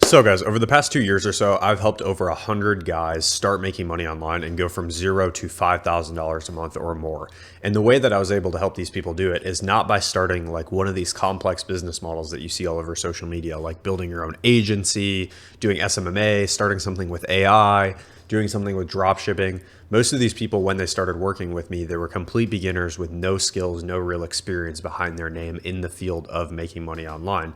So guys, over the past 2 years or so, I've helped over 100 guys start making money online and go from zero to $5,000 a month or more. And the way that I was able to help these people do it is not by starting like one of these complex business models that you see all over social media, like building your own agency, doing SMMA, starting something with AI, doing something with drop shipping. Most of these people, when they started working with me, they were complete beginners with no skills, no real experience behind their name in the field of making money online.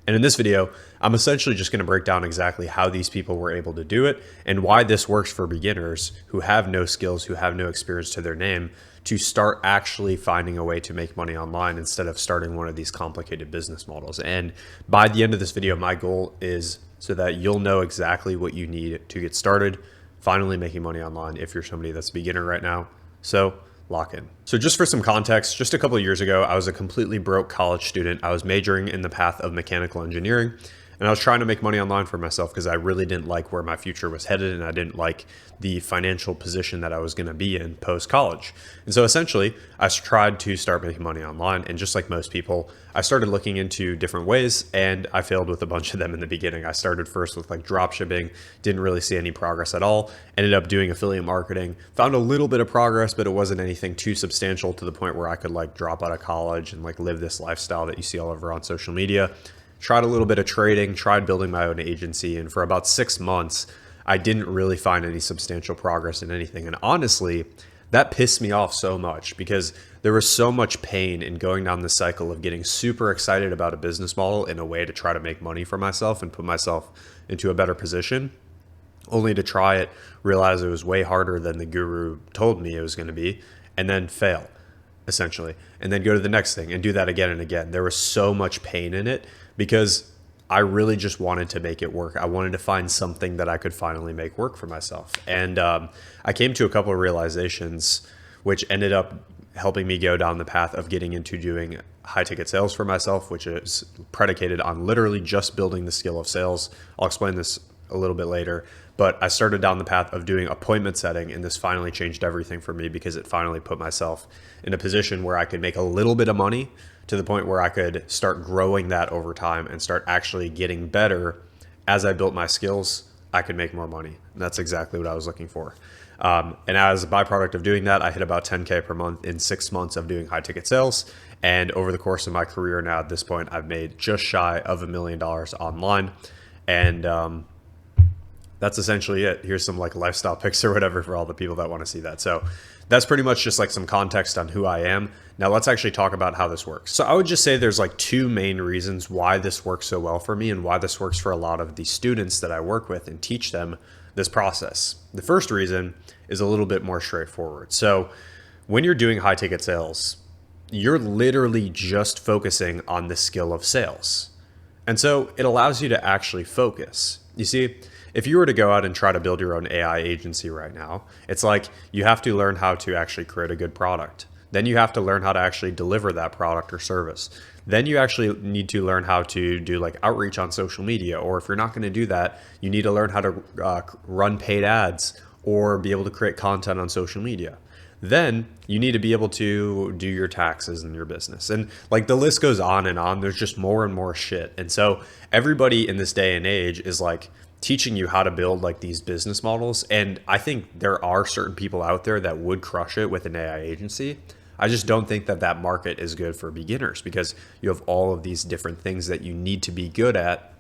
And in this video, I'm essentially just going to break down exactly how these people were able to do it and why this works for beginners who have no skills, who have no experience to their name, to start actually finding a way to make money online instead of starting one of these complicated business models. And by the end of this video, my goal is so that you'll know exactly what you need to get started finally making money online if you're somebody that's a beginner right now. So lock in. So just for some context, just a couple of years ago, I was a completely broke college student. I was majoring in the path of mechanical engineering, and I was trying to make money online for myself because I really didn't like where my future was headed, and I didn't like the financial position that I was going to be in post-college. And so essentially, I tried to start making money online, and just like most people, I started looking into different ways, and I failed with a bunch of them in the beginning. I started first with like drop shipping, didn't really see any progress at all, ended up doing affiliate marketing, found a little bit of progress, but it wasn't anything too substantial to the point where I could like drop out of college and like live this lifestyle that you see all over on social media. Tried a little bit of trading, tried building my own agency, and for about 6 months, I didn't really find any substantial progress in anything. And honestly, that pissed me off so much because there was so much pain in going down the cycle of getting super excited about a business model in a way to try to make money for myself and put myself into a better position, only to try it, realize it was way harder than the guru told me it was going to be, and then fail, essentially, and then go to the next thing and do that again and again. There was so much pain in it because I really just wanted to make it work. I wanted to find something that I could finally make work for myself. And I came to a couple of realizations, which ended up helping me go down the path of getting into doing high ticket sales for myself, which is predicated on literally just building the skill of sales. I'll explain this a little bit later, but I started down the path of doing appointment setting, and this finally changed everything for me because it finally put myself in a position where I could make a little bit of money to the point where I could start growing that over time and start actually getting better. As I built my skills, I could make more money. And that's exactly what I was looking for. And as a byproduct of doing that, I hit about 10K per month in 6 months of doing high ticket sales. And over the course of my career now at this point, I've made just shy of $1 million online. And that's essentially it. Here's some like lifestyle pics or whatever for all the people that want to see that. So that's pretty much just like some context on who I am. Now let's actually talk about how this works. So I would just say there's like two main reasons why this works so well for me and why this works for a lot of the students that I work with and teach them this process. The first reason is a little bit more straightforward. So when you're doing high ticket sales, you're literally just focusing on the skill of sales. And so it allows you to actually focus. You see, if you were to go out and try to build your own AI agency right now, it's like you have to learn how to actually create a good product. Then you have to learn how to actually deliver that product or service. Then you actually need to learn how to do like outreach on social media. Or if you're not going to do that, you need to learn how to run paid ads or be able to create content on social media. Then you need to be able to do your taxes in your business. And like the list goes on and on. There's just more and more shit. And so everybody in this day and age is like teaching you how to build like these business models. And I think there are certain people out there that would crush it with an AI agency. I just don't think that that market is good for beginners because you have all of these different things that you need to be good at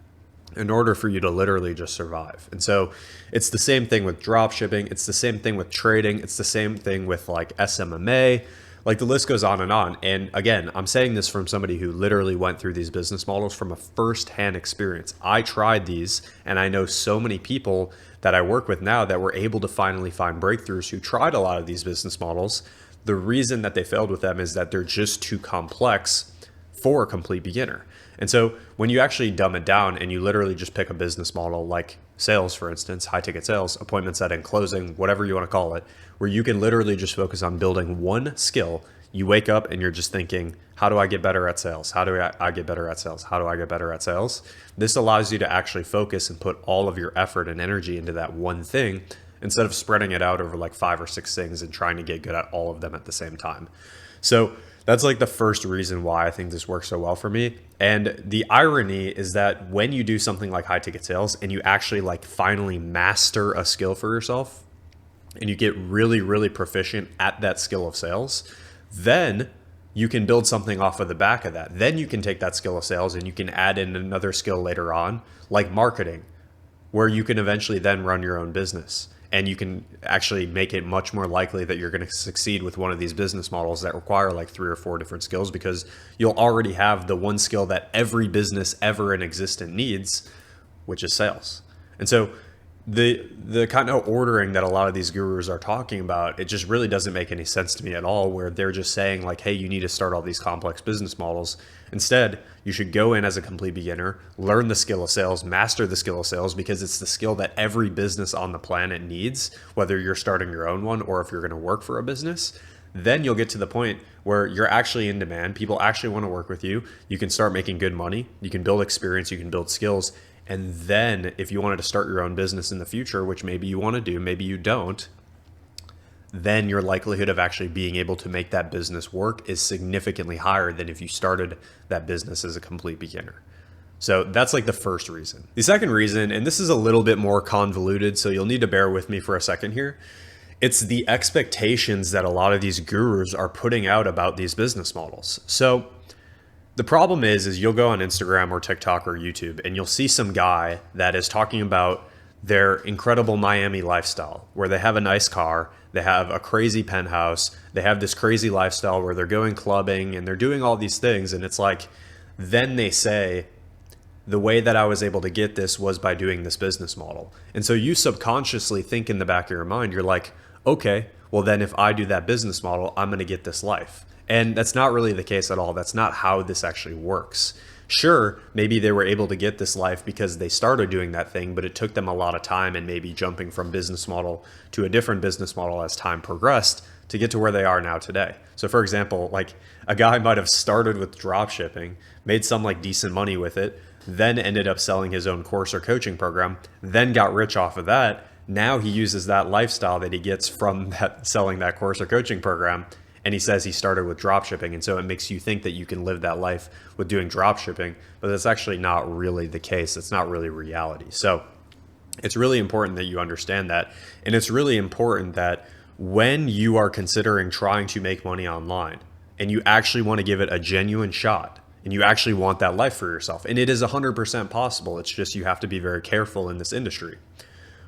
in order for you to literally just survive. And so it's the same thing with drop shipping. It's the same thing with trading. It's the same thing with like SMMA. Like the list goes on and on. And again, I'm saying this from somebody who literally went through these business models from a first-hand experience. I tried these, and I know so many people that I work with now that were able to finally find breakthroughs who tried a lot of these business models. The reason that they failed with them is that they're just too complex for a complete beginner. And so when you actually dumb it down and you literally just pick a business model like sales, for instance, high ticket sales, appointment setting, closing, whatever you want to call it, where you can literally just focus on building one skill. You wake up and you're just thinking, how do I get better at sales? How do I get better at sales? How do I get better at sales? This allows you to actually focus and put all of your effort and energy into that one thing instead of spreading it out over like 5 or 6 things and trying to get good at all of them at the same time. So that's like the first reason why I think this works so well for me. And the irony is that when you do something like high ticket sales and you actually like finally master a skill for yourself and you get really, really proficient at that skill of sales, then you can build something off of the back of that. Then you can take that skill of sales and you can add in another skill later on, like marketing, where you can eventually then run your own business. And you can actually make it much more likely that you're going to succeed with one of these business models that require like 3 or 4 different skills, because you'll already have the one skill that every business ever in existence needs, which is sales. And so the kind of ordering that a lot of these gurus are talking about, it just really doesn't make any sense to me at all, where they're just saying like, hey, you need to start all these complex business models. Instead, you should go in as a complete beginner, learn the skill of sales, master the skill of sales, because it's the skill that every business on the planet needs, whether you're starting your own one or if you're going to work for a business. Then you'll get to the point where you're actually in demand. People actually want to work with you. You can start making good money. You can build experience. You can build skills. And then if you wanted to start your own business in the future, which maybe you want to do, maybe you don't, then your likelihood of actually being able to make that business work is significantly higher than if you started that business as a complete beginner. So that's like the first reason. The second reason, and this is a little bit more convoluted, so you'll need to bear with me for a second here. It's the expectations that a lot of these gurus are putting out about these business models. So the problem is you'll go on Instagram or TikTok or YouTube and you'll see some guy that is talking about their incredible Miami lifestyle, where they have a nice car, they have a crazy penthouse, they have this crazy lifestyle where they're going clubbing and they're doing all these things. And it's like, then they say, the way that I was able to get this was by doing this business model. And so you subconsciously think in the back of your mind, you're like, okay, well then if I do that business model, I'm going to get this life. And that's not really the case at all. That's not how this actually works. Sure, maybe they were able to get this life because they started doing that thing, but it took them a lot of time and maybe jumping from business model to a different business model as time progressed to get to where they are now today. So for example, like a guy might have started with drop shipping, made some like decent money with it, then ended up selling his own course or coaching program, then got rich off of that. Now he uses that lifestyle that he gets from that selling that course or coaching program, and he says he started with drop shipping. And so it makes you think that you can live that life with doing drop shipping, but that's actually not really the case. It's not really reality. So it's really important that you understand that. And it's really important that when you are considering trying to make money online and you actually want to give it a genuine shot and you actually want that life for yourself, and it is 100% possible. It's just you have to be very careful in this industry.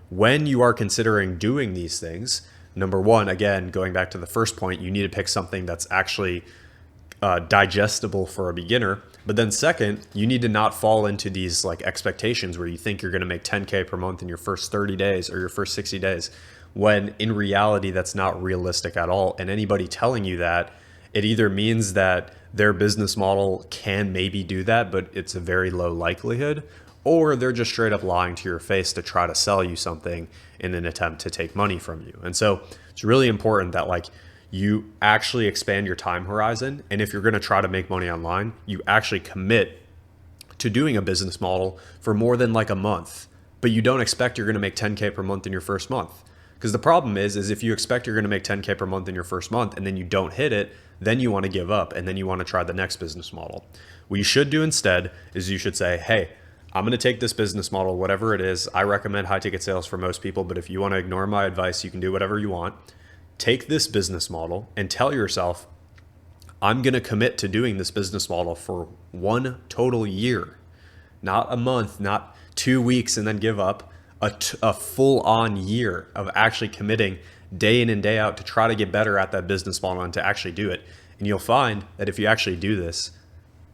When you are considering doing these things, number one, again, going back to the first point, you need to pick something that's actually digestible for a beginner. But then second, you need to not fall into these like expectations where you think you're going to make 10K per month in your first 30 days or your first 60 days, when in reality, that's not realistic at all. And anybody telling you that, it either means that their business model can maybe do that, but it's a very low likelihood, or they're just straight up lying to your face to try to sell you something in an attempt to take money from you. And so it's really important that like you actually expand your time horizon. And if you're going to try to make money online, you actually commit to doing a business model for more than like a month, but you don't expect you're going to make 10K per month in your first month. Because the problem is if you expect you're going to make 10K per month in your first month and then you don't hit it, then you want to give up and then you want to try the next business model. What you should do instead is you should say, hey, I'm going to take this business model, whatever it is. I recommend high ticket sales for most people, but if you want to ignore my advice, you can do whatever you want. Take this business model and tell yourself, I'm going to commit to doing this business model for 1 total year, not a month, not 2 weeks and then give up, a full on year of actually committing day in and day out to try to get better at that business model and to actually do it. And you'll find that if you actually do this,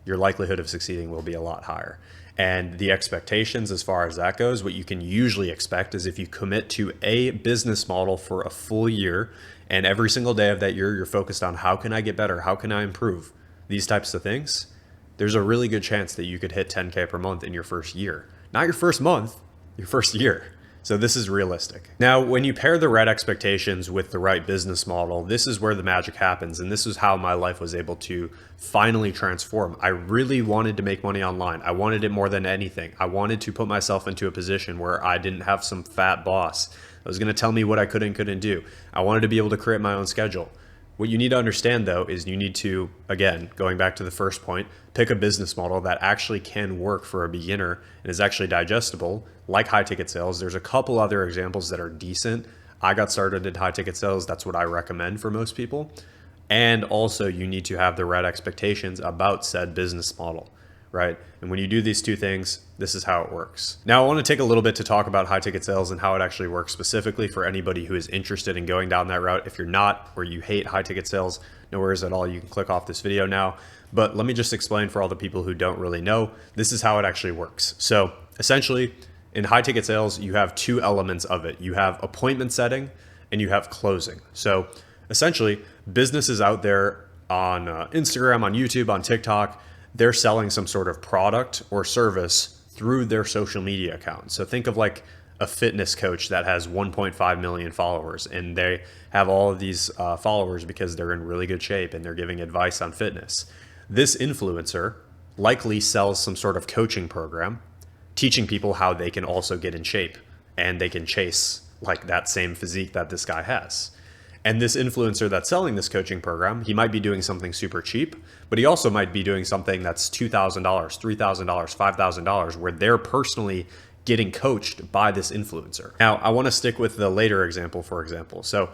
your likelihood of succeeding will be a lot higher. And the expectations as far as that goes, what you can usually expect is if you commit to a business model for a full year and every single day of that year, you're focused on how can I get better? How can I improve? These types of things, there's a really good chance that you could hit 10K per month in your first year. Not your first month, your first year. So this is realistic. Now, when you pair the right expectations with the right business model, this is where the magic happens. And this is how my life was able to finally transform. I really wanted to make money online. I wanted it more than anything. I wanted to put myself into a position where I didn't have some fat boss that was going to tell me what I could and couldn't do. I wanted to be able to create my own schedule. What you need to understand though is you need to, again, going back to the first point, pick a business model that actually can work for a beginner and is actually digestible, like high ticket sales. There's a couple other examples that are decent. I got started in high ticket sales. That's what I recommend for most people. And also you need to have the right expectations about said business model, right? And when you do these two things, this is how it works. Now I want to take a little bit to talk about high ticket sales and how it actually works specifically for anybody who is interested in going down that route. If you're not, or you hate high ticket sales, no worries at all. You can click off this video now, but let me just explain for all the people who don't really know, this is how it actually works. So essentially in high ticket sales, you have two elements of it. You have appointment setting and you have closing. So essentially businesses out there on Instagram, on YouTube, on TikTok, they're selling some sort of product or service through their social media account. So think of like a fitness coach that has 1.5 million followers, and they have all of these followers because they're in really good shape and they're giving advice on fitness. This influencer likely sells some sort of coaching program, teaching people how they can also get in shape and they can chase like that same physique that this guy has. And this influencer that's selling this coaching program, he might be doing something super cheap, but he also might be doing something that's $2,000, $3,000, $5,000, where they're personally getting coached by this influencer. Now, I want to stick with the later example, for example. So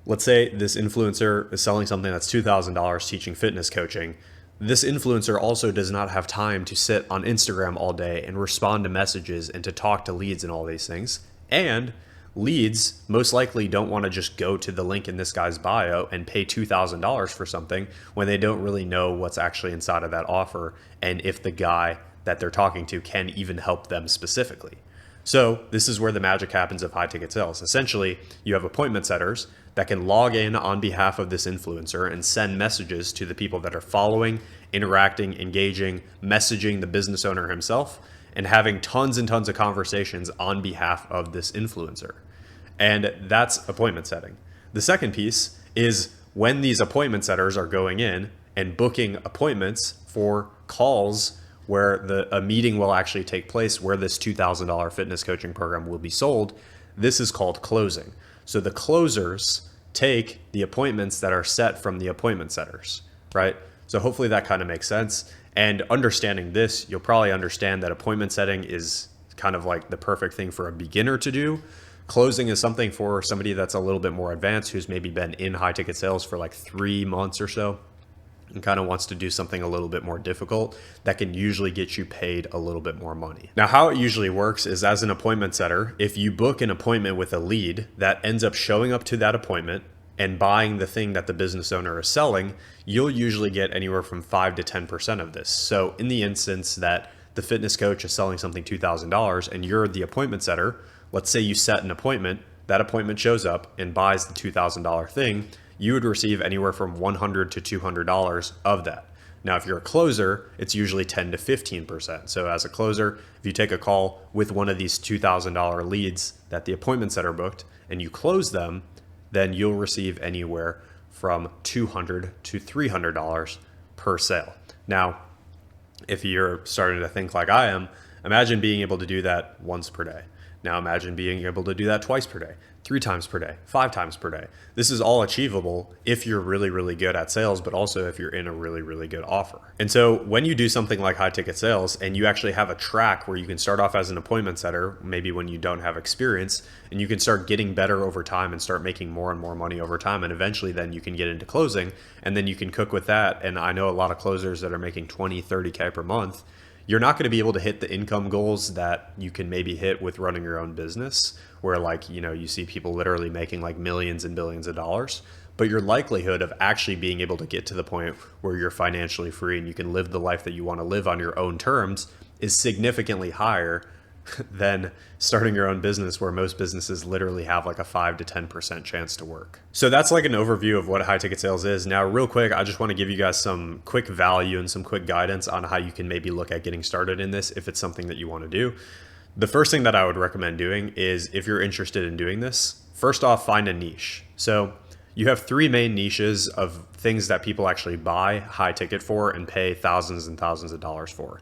let's say this influencer is selling something that's $2,000 teaching fitness coaching. This influencer also does not have time to sit on Instagram all day and respond to messages and to talk to leads and all these things. And leads most likely don't want to just go to the link in this guy's bio and pay $2,000 for something when they don't really know what's actually inside of that offer and if the guy that they're talking to can even help them specifically. So this is where the magic happens of high ticket sales. Essentially, you have appointment setters that can log in on behalf of this influencer and send messages to the people that are following, interacting, engaging, messaging the business owner himself, and having tons and tons of conversations on behalf of this influencer. And that's appointment setting. The second piece is when these appointment setters are going in and booking appointments for calls where a meeting will actually take place, where this $2,000 fitness coaching program will be sold. This is called closing. So the closers take the appointments that are set from the appointment setters, right? So hopefully that kind of makes sense. And understanding this, you'll probably understand that appointment setting is kind of like the perfect thing for a beginner to do. Closing is something for somebody that's a little bit more advanced, who's maybe been in high ticket sales for like 3 months or so and kind of wants to do something a little bit more difficult that can usually get you paid a little bit more money. Now, how it usually works is as an appointment setter, if you book an appointment with a lead that ends up showing up to that appointment and buying the thing that the business owner is selling, you'll usually get anywhere from 5 to 10% of this. So in the instance that the fitness coach is selling something $2,000 and you're the appointment setter, let's say you set an appointment, that appointment shows up and buys the $2,000 thing, you would receive anywhere from $100 to $200 of that. Now, if you're a closer, it's usually 10 to 15%. So as a closer, if you take a call with one of these $2,000 leads that the appointment setter booked and you close them, then you'll receive anywhere from $200 to $300 per sale. Now, if you're starting to think like I am, imagine being able to do that once per day. Now imagine being able to do that twice per day, 3 times per day, 5 times per day. This is all achievable if you're really, really good at sales, but also if you're in a really, really good offer. And so when you do something like high ticket sales and you actually have a track where you can start off as an appointment setter, maybe when you don't have experience, and you can start getting better over time and start making more and more money over time. And eventually then you can get into closing and then you can cook with that. And I know a lot of closers that are making 20, 30K per month. You're not going to be able to hit the income goals that you can maybe hit with running your own business, where like, you see people literally making like millions and billions of dollars, but your likelihood of actually being able to get to the point where you're financially free and you can live the life that you want to live on your own terms is significantly higher than starting your own business, where most businesses literally have like a 5 to 10% chance to work. So that's like an overview of what high ticket sales is. Now, real quick, I just want to give you guys some quick value and some quick guidance on how you can maybe look at getting started in this if it's something that you want to do. The first thing that I would recommend doing is, if you're interested in doing this, first off, find a niche. So you have 3 main niches of things that people actually buy high ticket for and pay thousands and thousands of dollars for.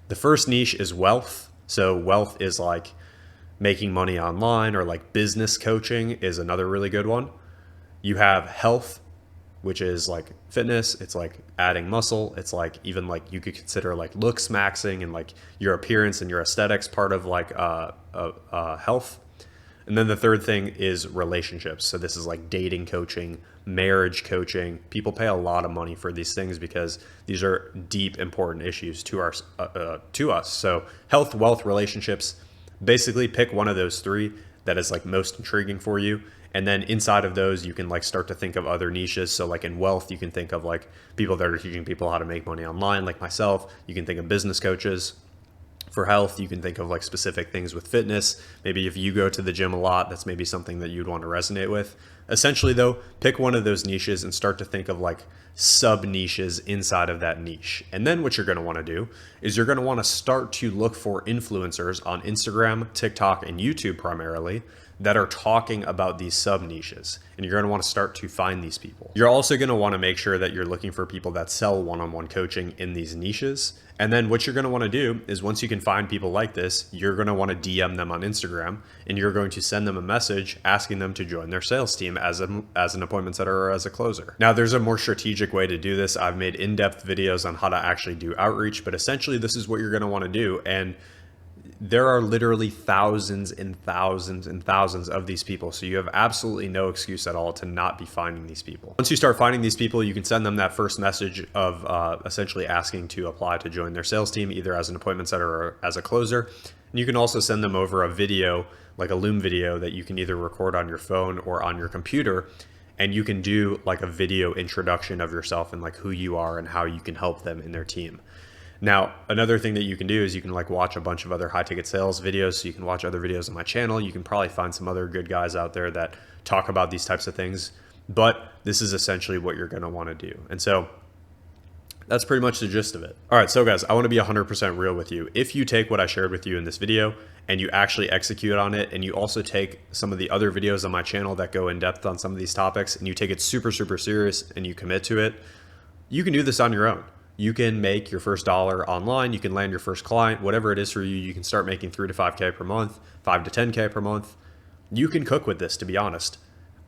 The first niche is wealth. So wealth is like making money online, or like business coaching is another really good one. You have health, which is like fitness. It's like adding muscle. It's like even like you could consider like looks maxing and like your appearance and your aesthetics part of like health. And then the third thing is relationships. So this is like dating coaching, marriage coaching. People pay a lot of money for these things because these are deep, important issues to us. So health, wealth, relationships. Basically, pick one of those three that is like most intriguing for you. And then inside of those, you can like start to think of other niches. So like in wealth, you can think of like people that are teaching people how to make money online, like myself. You can think of business coaches. For health, you can think of like specific things with fitness. Maybe if you go to the gym a lot, that's maybe something that you'd want to resonate with. Essentially though, pick one of those niches and start to think of like sub niches inside of that niche. And then what you're going to want to do is you're going to want to start to look for influencers on Instagram, TikTok, and YouTube primarily that are talking about these sub niches. And you're going to want to start to find these people. You're also going to want to make sure that you're looking for people that sell one-on-one coaching in these niches. And then what you're going to want to do is once you can find people like this, you're going to want to DM them on Instagram and you're going to send them a message asking them to join their sales team as an appointment setter or as a closer. Now, there's a more strategic way to do this. I've made in-depth videos on how to actually do outreach, but essentially this is what you're going to want to do. And there are literally thousands and thousands and thousands of these people. So you have absolutely no excuse at all to not be finding these people. Once you start finding these people, you can send them that first message of essentially asking to apply to join their sales team, either as an appointment setter or as a closer. And you can also send them over a video, like a Loom video that you can either record on your phone or on your computer. And you can do like a video introduction of yourself and like who you are and how you can help them in their team. Now, another thing that you can do is you can like watch a bunch of other high ticket sales videos. So you can watch other videos on my channel. You can probably find some other good guys out there that talk about these types of things, but this is essentially what you're going to want to do. And so that's pretty much the gist of it. All right. So guys, I want to be 100% real with you. If you take what I shared with you in this video and you actually execute on it, and you also take some of the other videos on my channel that go in depth on some of these topics, and you take it super, super serious and you commit to it, you can do this on your own. You can make your first dollar online. You can land your first client, whatever it is for you. You can start making 3 to 5K per month, 5 to 10K per month. You can cook with this, to be honest.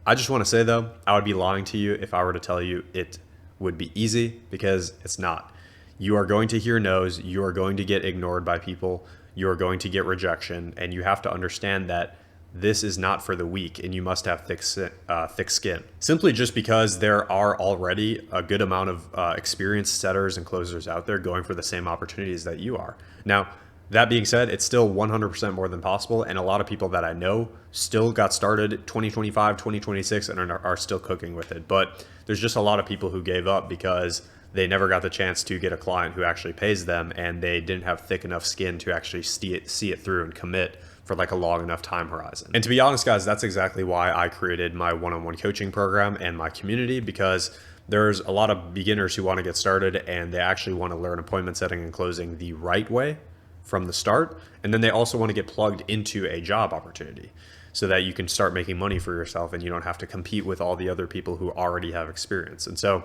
I just want to say though, I would be lying to you if I were to tell you it would be easy, because it's not. You are going to hear no's. You are going to get ignored by people. You are going to get rejection. And you have to understand that this is not for the weak, and you must have thick skin. Simply just because there are already a good amount of experienced setters and closers out there going for the same opportunities that you are. Now, that being said, it's still 100% more than possible. And a lot of people that I know still got started 2025, 2026 and are still cooking with it. But there's just a lot of people who gave up because they never got the chance to get a client who actually pays them, and they didn't have thick enough skin to actually see it through and commit for like a long enough time horizon. And to be honest, guys, that's exactly why I created my one-on-one coaching program and my community, because there's a lot of beginners who want to get started and they actually want to learn appointment setting and closing the right way from the start. And then they also want to get plugged into a job opportunity so that you can start making money for yourself and you don't have to compete with all the other people who already have experience. And so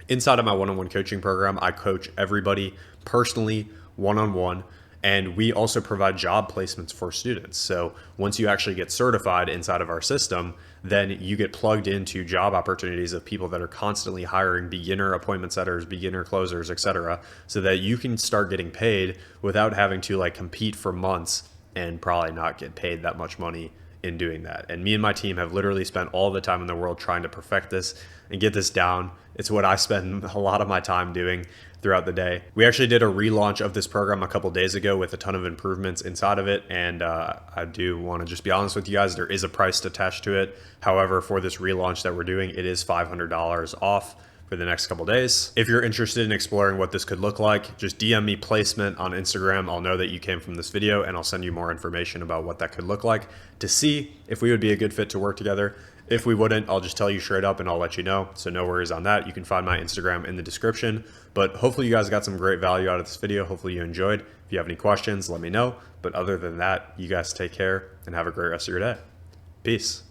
inside of my one-on-one coaching program, I coach everybody personally, one-on-one. And we also provide job placements for students. So once you actually get certified inside of our system, then you get plugged into job opportunities of people that are constantly hiring beginner appointment setters, beginner closers, etc., so that you can start getting paid without having to like compete for months and probably not get paid that much money in doing that. And me and my team have literally spent all the time in the world trying to perfect this and get this down. It's what I spend a lot of my time doing throughout the day. We actually did a relaunch of this program a couple days ago with a ton of improvements inside of it. And I do want to just be honest with you guys, there is a price attached to it. However, for this relaunch that we're doing, it is $500 off for the next couple days. If you're interested in exploring what this could look like, just DM me placement on Instagram. I'll know that you came from this video and I'll send you more information about what that could look like to see if we would be a good fit to work together. If we wouldn't, I'll just tell you straight up and I'll let you know. So no worries on that. You can find my Instagram in the description. But hopefully you guys got some great value out of this video. Hopefully you enjoyed. If you have any questions, let me know. But other than that, you guys take care and have a great rest of your day. Peace.